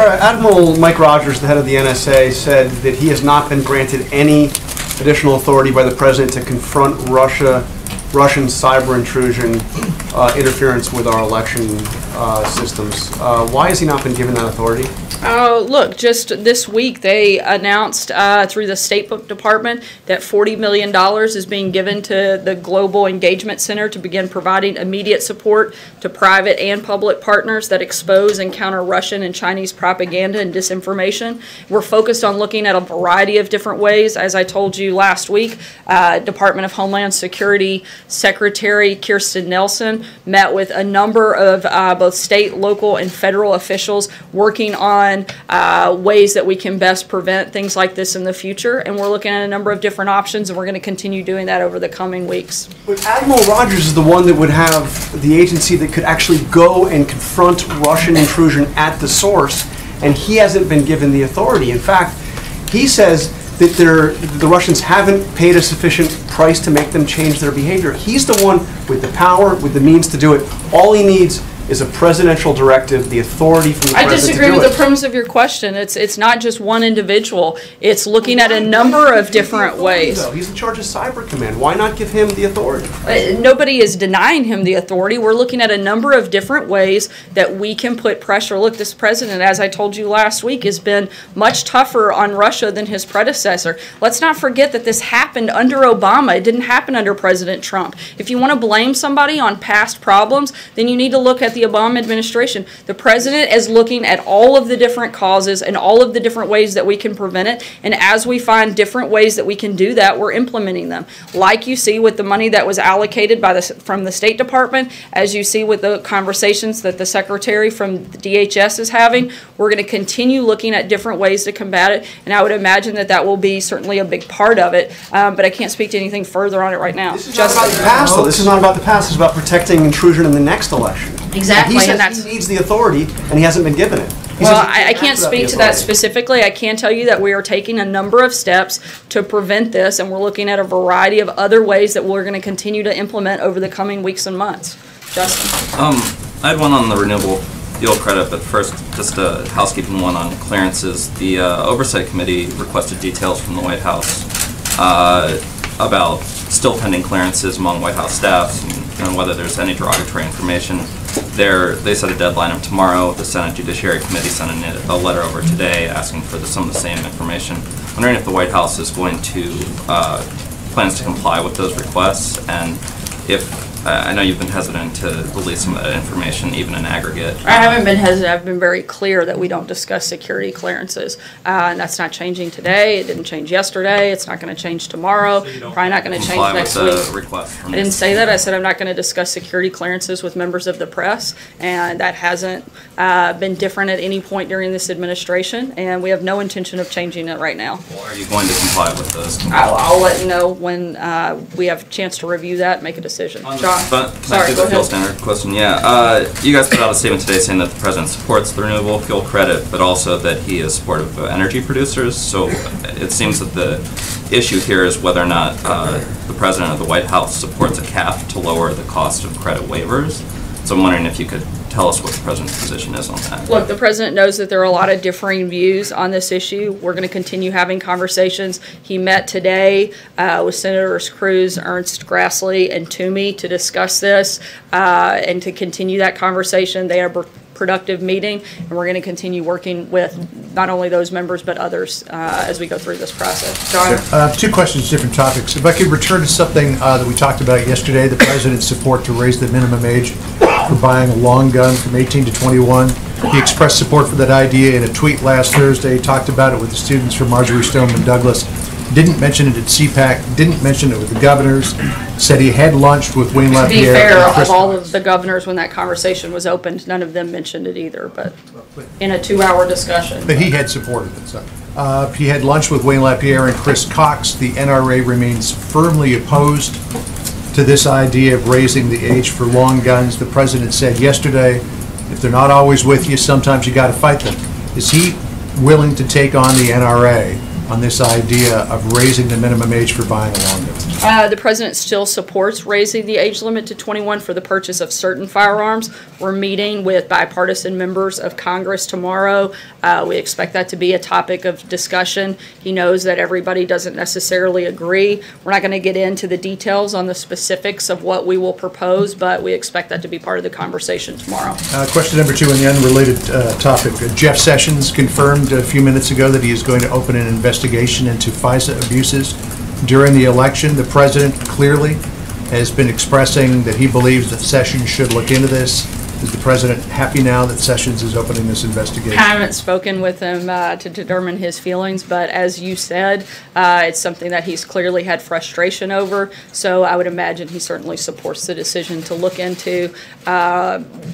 Admiral Mike Rogers, the head of the NSA, said that he has not been granted any additional authority by the president to confront Russian cyber intrusion, interference with our election systems. Why has he not been given that authority? Look, just this week they announced through the State Department that $40 million is being given to the Global Engagement Center to begin providing immediate support to private and public partners that expose and counter Russian and Chinese propaganda and disinformation. We're focused on looking at a variety of different ways. As I told you last week, Department of Homeland Security Secretary Kirstjen Nielsen met with a number of both state, local, and federal officials working on ways that we can best prevent things like this in the future, and we're looking at a number of different options, and we're going to continue doing that over the coming weeks. But Admiral Rogers is the one that would have the agency that could actually go and confront Russian intrusion at the source, and he hasn't been given the authority. In fact, he says that the Russians haven't paid a sufficient price to make them change their behavior. He's the one with the power, with the means to do it. All he needs is a presidential directive, the authority from the president. I disagree with the premise of your question. It's not just one individual. It's looking at a number of different ways. He's in charge of Cyber Command. Why not give him the authority? Nobody is denying him the authority. We're looking at a number of different ways that we can put pressure. Look, this president, as I told you last week, has been much tougher on Russia than his predecessor. Let's not forget that this happened under Obama. It didn't happen under President Trump. If you want to blame somebody on past problems, then you need to look at the Obama administration. The president is looking at all of the different causes and all of the different ways that we can prevent it, and as we find different ways that we can do that, we're implementing them. Like you see with the money that was allocated from the State Department, as you see with the conversations that the Secretary from the DHS is having, we're going to continue looking at different ways to combat it, and I would imagine that that will be certainly a big part of it, but I can't speak to anything further on it right now. This is not about the past, though. This is not about the past. It's about protecting intrusion in the next election. Exactly. And he says he needs the authority, and he hasn't been given it. Well, I can't speak to that specifically. I can tell you that we are taking a number of steps to prevent this, and we're looking at a variety of other ways that we're going to continue to implement over the coming weeks and months. Justin? I had one on the renewable fuel credit, but first, just a housekeeping one on clearances. The Oversight Committee requested details from the White House about still pending clearances among White House staffs and whether there's any derogatory information. They set a deadline of tomorrow. The Senate Judiciary Committee sent a letter over today asking for some of the same information. I'm wondering if the White House is going to plans to comply with those requests, and if I know you've been hesitant to release some of that information, even in aggregate. I haven't been hesitant. I've been very clear that we don't discuss security clearances, and that's not changing today. It didn't change yesterday. It's not going to change tomorrow. So probably not going to change next week. I didn't say that. I said I'm not going to discuss security clearances with members of the press, and that hasn't been different at any point during this administration, and we have no intention of changing it right now. Well, are you going to comply with those? I'll let you know when we have a chance to review that and make a decision. John? But can I do the fuel standard question? Yeah, you guys put out a statement today saying that the president supports the renewable fuel credit, but also that he is supportive of energy producers. So it seems that the issue here is whether or not the president of the White House supports a cap to lower the cost of credit waivers. So I'm wondering if you could tell us what the president's position is on that. Look, the president knows that there are a lot of differing views on this issue. We're going to continue having conversations. He met today with Senators Cruz, Ernst, Grassley, and Toomey to discuss this and to continue that conversation. They are productive meeting, and we're going to continue working with not only those members but others as we go through this process. John? Two questions, different topics. If I could return to something that we talked about yesterday, the president's support to raise the minimum age for buying a long gun from 18 to 21. He expressed support for that idea in a tweet last Thursday. He talked about it with the students from Marjorie Stoneman Douglas. Didn't mention it at CPAC, didn't mention it with the governors, said he had lunch with Wayne LaPierre. To be fair, of all of the governors, when that conversation was opened, none of them mentioned it either, but in a 2-hour discussion. But he had supported it. So. He had lunch with Wayne LaPierre and Chris Cox. The NRA remains firmly opposed to this idea of raising the age for long guns. The president said yesterday, if they're not always with you, sometimes you got to fight them. Is he willing to take on the NRA on this idea of raising the minimum age for buying a long gun? The president still supports raising the age limit to 21 for the purchase of certain firearms. We're meeting with bipartisan members of Congress tomorrow. We expect that to be a topic of discussion. He knows that everybody doesn't necessarily agree. We're not going to get into the details on the specifics of what we will propose, but we expect that to be part of the conversation tomorrow. Question number 2 on the unrelated topic. Jeff Sessions confirmed a few minutes ago that he is going to open an investigation into FISA abuses during the election. The president clearly has been expressing that he believes that Sessions should look into this. Is the president happy now that Sessions is opening this investigation? I haven't spoken with him to determine his feelings, but as you said, it's something that he's clearly had frustration over. So I would imagine he certainly supports the decision to look into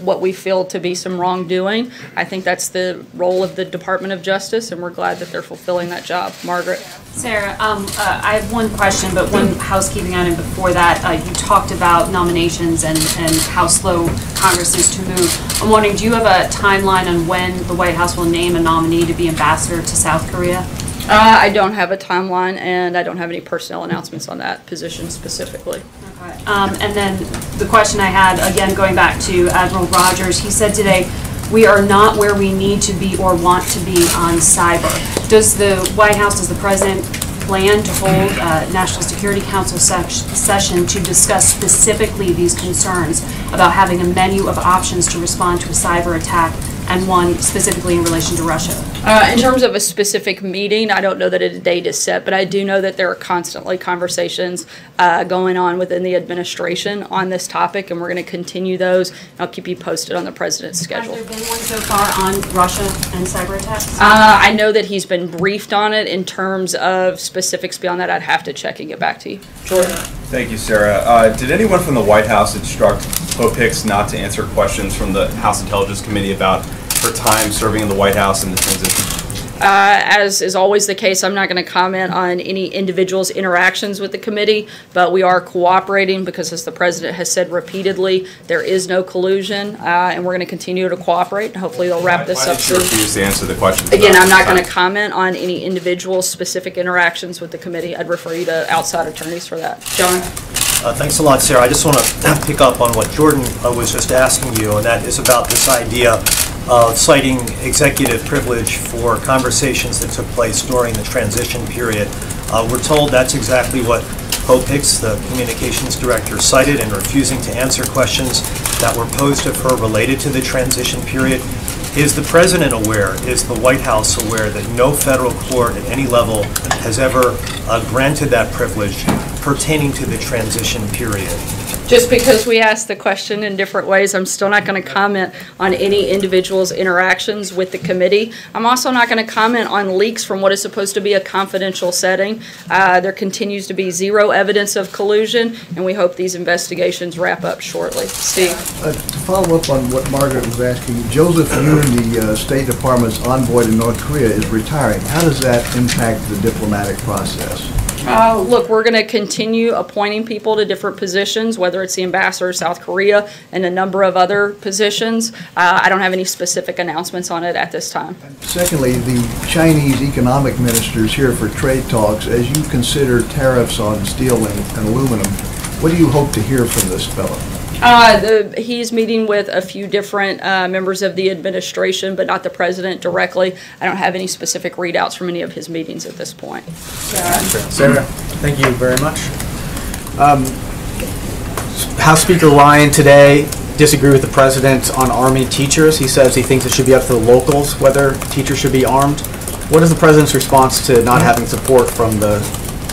what we feel to be some wrongdoing. I think that's the role of the Department of Justice, and we're glad that they're fulfilling that job. Margaret? Sarah, I have one question, but one housekeeping item before that. You talked about nominations and how slow Congress is to move. I'm wondering, do you have a timeline on when the White House will name a nominee to be ambassador to South Korea? I don't have a timeline, and I don't have any personnel announcements on that position specifically. Okay. And then the question I had, again, going back to Admiral Rogers, he said today, we are not where we need to be or want to be on cyber. Does the White House, does the President plan to hold a National Security Council session to discuss specifically these concerns about having a menu of options to respond to a cyber attack, and one specifically in relation to Russia? In terms of a specific meeting, I don't know that a date is set, but I do know that there are constantly conversations going on within the administration on this topic, and we're going to continue those. I'll keep you posted on the president's schedule. Has there been one so far on Russia and cyber attacks? I know that he's been briefed on it. In terms of specifics beyond that, I'd have to check and get back to you. Jordan? Thank you, Sarah. Did anyone from the White House instruct Pope Hicks not to answer questions from the House Intelligence Committee about her time serving in the White House and the transition? As is always the case, I'm not going to comment on any individual's interactions with the committee, but we are cooperating because, as the president has said repeatedly, there is no collusion, and we're going to continue to cooperate, and hopefully they'll wrap this up soon. Why did you refuse to answer the questions? Again, I'm not going to comment on any individual specific interactions with the committee. I'd refer you to outside attorneys for that. John? Thanks a lot, Sarah. I just want to pick up on what Jordan was just asking you, and that is about this idea of citing executive privilege for conversations that took place during the transition period. We're told that's exactly what Pope Hicks, the communications director, cited in refusing to answer questions that were posed of her related to the transition period. Is the president aware, is the White House aware that no federal court at any level has ever granted that privilege pertaining to the transition period? Just because we asked the question in different ways, I'm still not going to comment on any individual's interactions with the committee. I'm also not going to comment on leaks from what is supposed to be a confidential setting. There continues to be zero evidence of collusion, and we hope these investigations wrap up shortly. Steve? To follow up on what Margaret was asking, Joseph Yun, the State Department's envoy to North Korea, is retiring. How does that impact the diplomatic process? Look, we're going to continue appointing people to different positions, whether it's the ambassador of South Korea and a number of other positions. I don't have any specific announcements on it at this time. Secondly, the Chinese economic ministers here for trade talks, as you consider tariffs on steel and aluminum, what do you hope to hear from this fellow? He's meeting with a few different members of the administration, but not the president directly. I don't have any specific readouts from any of his meetings at this point. Sarah, thank you very much. House Speaker Ryan today disagreed with the president on arming teachers. He says he thinks it should be up to the locals whether teachers should be armed. What is the president's response to not having support from the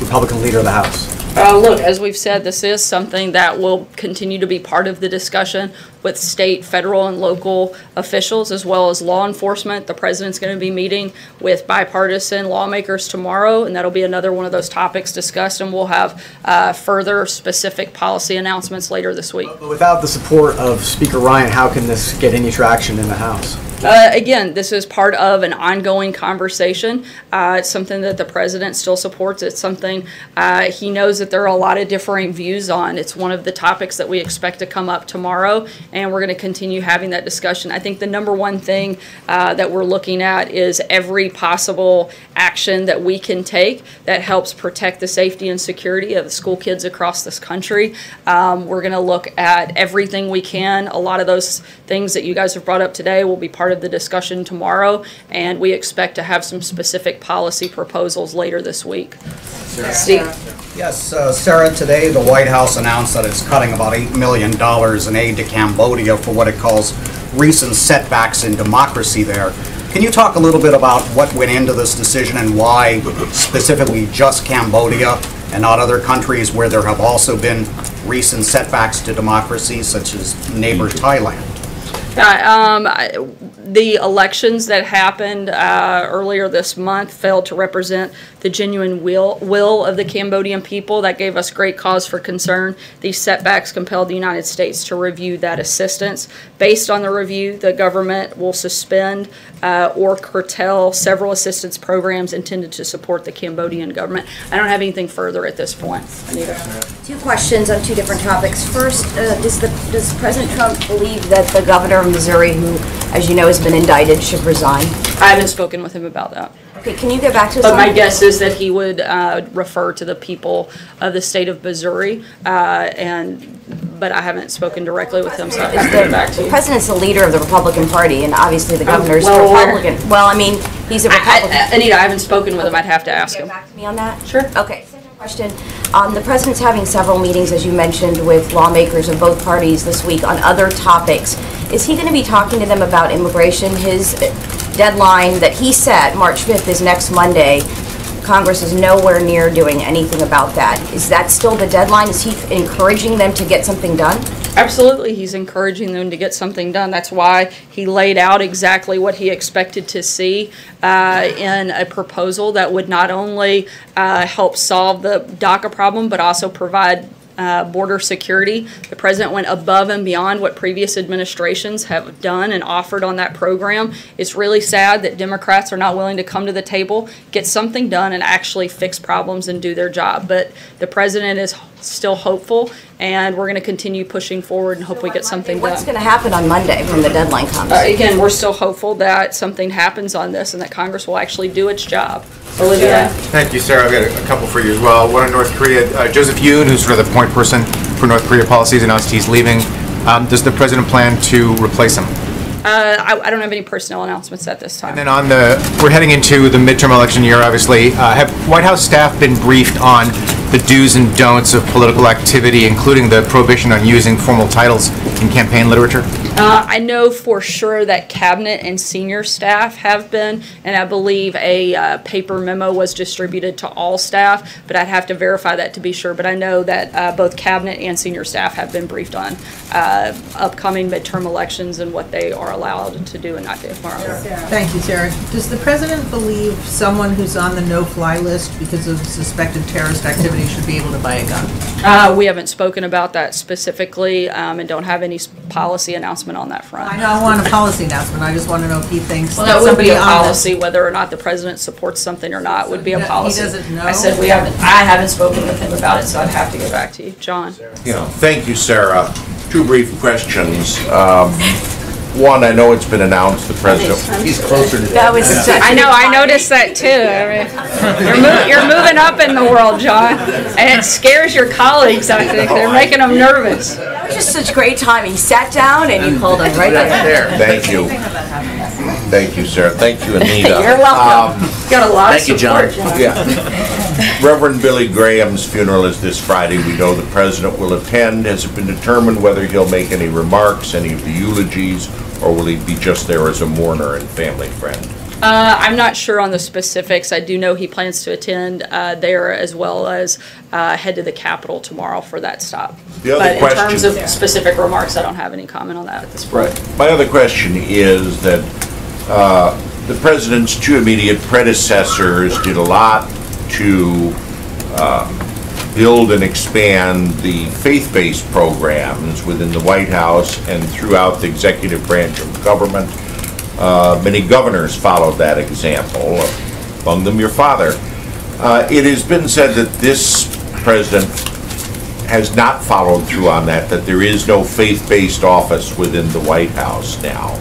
Republican leader of the House? Look, as we've said, this is something that will continue to be part of the discussion with state, federal, and local officials, as well as law enforcement. The president's going to be meeting with bipartisan lawmakers tomorrow, and that'll be another one of those topics discussed, and we'll have further specific policy announcements later this week. But without the support of Speaker Ryan, how can this get any traction in the House? Again, this is part of an ongoing conversation. It's something that the president still supports. It's something he knows that there are a lot of differing views on. It's one of the topics that we expect to come up tomorrow, and we're going to continue having that discussion. I think the number one thing that we're looking at is every possible action that we can take that helps protect the safety and security of the school kids across this country. We're going to look at everything we can. A lot of those things that you guys have brought up today will be part of the discussion tomorrow, and we expect to have some specific policy proposals later this week. Steve. Yes, Sarah, today the White House announced that it's cutting about $8 million in aid to Cambodia for what it calls recent setbacks in democracy there. Can you talk a little bit about what went into this decision and why specifically just Cambodia and not other countries where there have also been recent setbacks to democracy, such as neighbor Thailand? The elections that happened earlier this month failed to represent the genuine will of the Cambodian people. That gave us great cause for concern. These setbacks compelled the United States to review that assistance. Based on the review, the government will suspend or curtail several assistance programs intended to support the Cambodian government. I don't have anything further at this point. Anita. Two questions on two different topics. First, does President Trump believe that the governor of Missouri, who, as you know, has been indicted, should resign? I haven't spoken with him about that. Okay, can you get back to But my guess is that he would refer to the people of the state of Missouri, but I haven't spoken directly with him, so I have to get back to you. The president's the leader of the Republican Party, and obviously the governor's Republican. Well, I mean, he's a Republican. Anita, I haven't spoken with him. I'd have to ask him. Get back to me on that? Sure. Okay. Second question. The president's having several meetings, as you mentioned, with lawmakers of both parties this week on other topics. Is he going to be talking to them about immigration? His deadline that he set, March 5th, is next Monday. Congress is nowhere near doing anything about that. Is that still the deadline? Is he encouraging them to get something done? Absolutely, he's encouraging them to get something done. That's why he laid out exactly what he expected to see in a proposal that would not only help solve the DACA problem, but also provide border security. The president went above and beyond what previous administrations have done and offered on that program. It's really sad that Democrats are not willing to come to the table, get something done, and actually fix problems and do their job. But the president is still hopeful, and we're going to continue pushing forward and hope we get something done. What's going to happen on Monday when the deadline comes? Again, we're still hopeful that something happens on this and that Congress will actually do its job. Olivia? Thank you, Sarah. I've got a couple for you as well. One on North Korea. Joseph Yoon, who's sort of the point person for North Korea policies, announced he's leaving. Does the president plan to replace him? I don't have any personnel announcements at this time. And then we're heading into the midterm election year, obviously. Have White House staff been briefed on the do's and don'ts of political activity, including the prohibition on using formal titles in campaign literature? I know for sure that cabinet and senior staff have been, and I believe a paper memo was distributed to all staff, but I'd have to verify that to be sure. But I know that both cabinet and senior staff have been briefed on upcoming midterm elections and what they are allowed to do and not do. Thank you, Sarah. Does the president believe someone who's on the no-fly list because of suspected terrorist activity should be able to buy a gun? We haven't spoken about that specifically and don't have any policy announcement on that front. I don't want a policy announcement. I just want to know if he thinks that would be a policy. Whether or not the president supports something or not would be a policy. He doesn't know? I said I haven't spoken with him about it, so I'd have to get back to you. John? Thank you, Sarah. Two brief questions. One, I know it's been announced the president. He's closer to that. I know. I noticed that too. I mean, you're moving up in the world, John, and it scares your colleagues. I think they're making them nervous. That was just such great timing. He sat down and you called him right there. Thank you. Thank you, Sarah. Thank you, Anita. You're welcome. Got a lot of support, John. Yeah. Reverend Billy Graham's funeral is this Friday. We know the president will attend. Has it been determined whether he'll make any remarks, any of the eulogies, or will he be just there as a mourner and family friend? I'm not sure on the specifics. I do know he plans to attend there as well as head to the Capitol tomorrow for that stop. But in terms of specific remarks, I don't have any comment on that at this point. Right. My other question is that the president's two immediate predecessors did a lot to build and expand the faith-based programs within the White House and throughout the executive branch of government. Many governors followed that example, among them your father. It has been said that this President has not followed through on that there is no faith-based office within the White House now.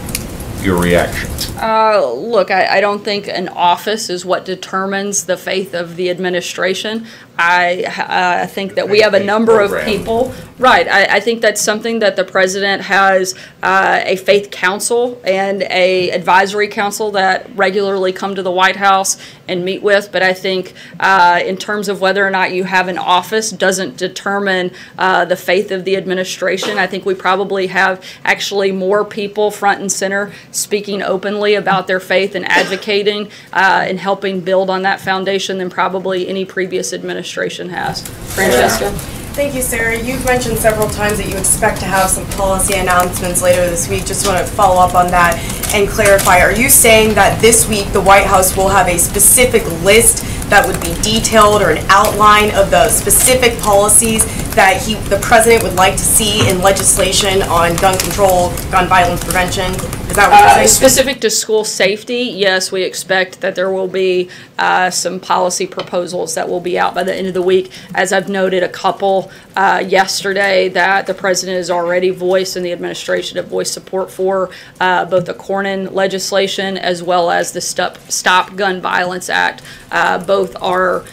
Your reaction? Look, I don't think an office is what determines the faith of the administration. I think that we have a number of people. Right. I think that's something that the president has a faith council and a advisory council that regularly come to the White House and meet with. But I think in terms of whether or not you have an office doesn't determine the faith of the administration. I think we probably have actually more people front and center speaking openly about their faith and advocating and helping build on that foundation than probably any previous administration has. Francesca? Thank you, Sarah. You've mentioned several times that you expect to have some policy announcements later this week. Just want to follow up on that and clarify. Are you saying that this week the White House will have a specific list that would be detailed or an outline of the specific policies that the president would like to see in legislation on gun control, gun violence prevention? Is that what you're saying? Specific to school safety, yes, we expect that there will be some policy proposals that will be out by the end of the week. As I've noted a couple yesterday that the president has already voiced and the administration have voiced support for, both the Cornyn legislation as well as the Stop Gun Violence Act. Both are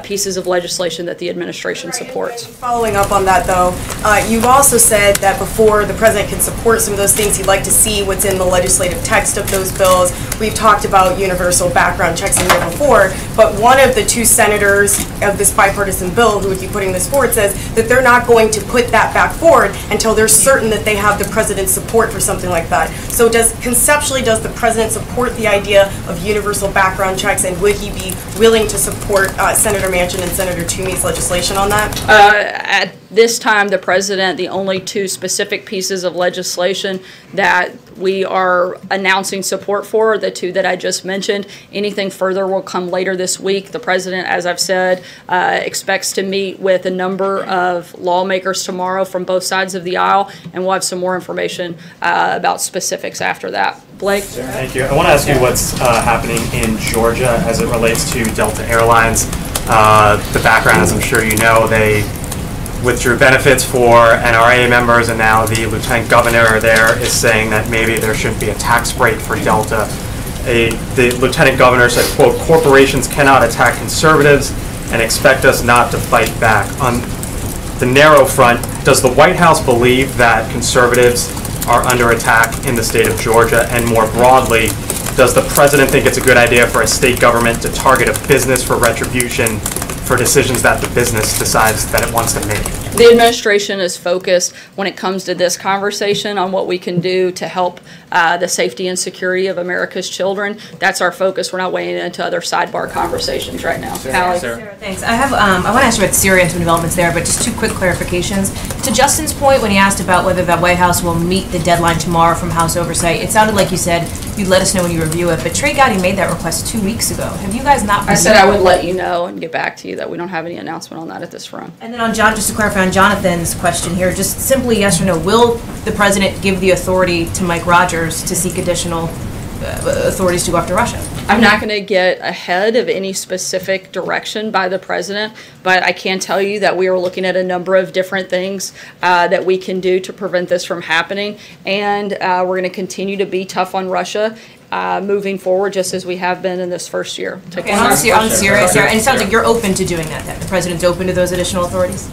pieces of legislation that the administration supports. Following up on that, though, you've also said that before the president can support some of those things, he'd like to see what's in the legislative text of those bills. We've talked about universal background checks in there before, but one of the two senators of this bipartisan bill who would be putting this forward says that they're not going to put that back forward until they're certain that they have the president's support for something like that. So conceptually, does the president support the idea of universal background checks, and would he be willing to support Senator Manchin and Senator Toomey's legislation on that? At this time, the president, the only two specific pieces of legislation that we are announcing support for are the two that I just mentioned. Anything further will come later this week. The president, as I've said, expects to meet with a number of lawmakers tomorrow from both sides of the aisle, and we'll have some more information about specifics after that. Blake? Thank you. I want to ask you what's happening in Georgia as it relates to Delta Airlines. The background, as I'm sure you know, they withdrew benefits for NRA members, and now the lieutenant governor there is saying that maybe there shouldn't be a tax break for Delta. The lieutenant governor said, quote, "Corporations cannot attack conservatives and expect us not to fight back." On the narrow front, does the White House believe that conservatives are under attack in the state of Georgia? And more broadly, does the president think it's a good idea for a state government to target a business for retribution for decisions that the business decides that it wants to make? The administration is focused, when it comes to this conversation, on what we can do to help the safety and security of America's children. That's our focus. We're not weighing into other sidebar conversations right now. Hallie? Sarah, thanks. I want to ask you about Syria and some developments there, but just two quick clarifications. To Justin's point, when he asked about whether the White House will meet the deadline tomorrow from House Oversight, it sounded like you said you'd let us know when you review it, but Trey Gowdy made that request 2 weeks ago. Have you guys not? I said I would let you know and get back to you that we don't have any announcement on that at this forum. And then on John, just to clarify on Jonathan's question here, just simply yes or no, will the president give the authority to Mike Rogers to seek additional authorities to go after Russia? I'm not going to get ahead of any specific direction by the president, but I can tell you that we are looking at a number of different things that we can do to prevent this from happening, and we're going to continue to be tough on Russia moving forward, just as we have been in this first year. Okay, on Syria, Sarah, and it sounds like you're open to doing that then. The president's open to those additional authorities?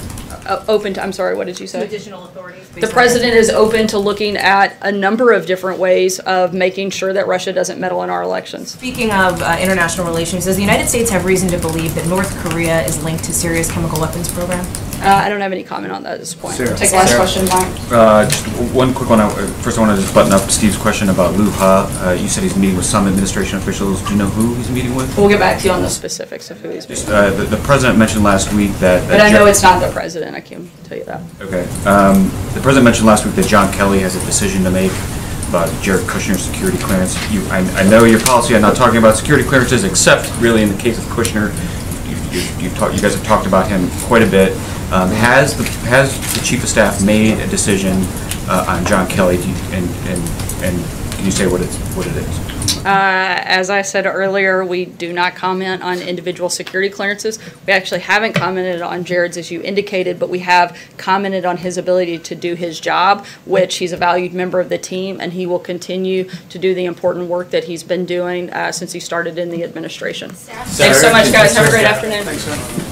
Open to, I'm sorry, what did you say? To additional authorities? The president is open to looking at a number of different ways of making sure that Russia doesn't meddle in our elections. Speaking of international relations, does the United States have reason to believe that North Korea is linked to Syria's chemical weapons program? I don't have any comment on that at this point. Sarah. Take the last question, Mike. Just one quick one. First, I want to just button up Steve's question about Liu Ha. You said he's meeting with some administration officials. Do you know who he's meeting with? We'll get back to you on the specifics of who he's meeting with. The president mentioned last week that... But I know it's not the president. I can tell you that. Okay. The president mentioned last week that John Kelly has a decision to make about Jared Kushner's security clearance. I know your policy on not talking about security clearances, except really in the case of Kushner. You guys have talked about him quite a bit. Has the chief of staff made a decision on John Kelly, and Can you say what it is? As I said earlier, we do not comment on individual security clearances. We actually haven't commented on Jared's, as you indicated, but we have commented on his ability to do his job, which he's a valued member of the team, and he will continue to do the important work that he's been doing since he started in the administration. Thanks so much, guys. Have a great afternoon. Thanks, sir.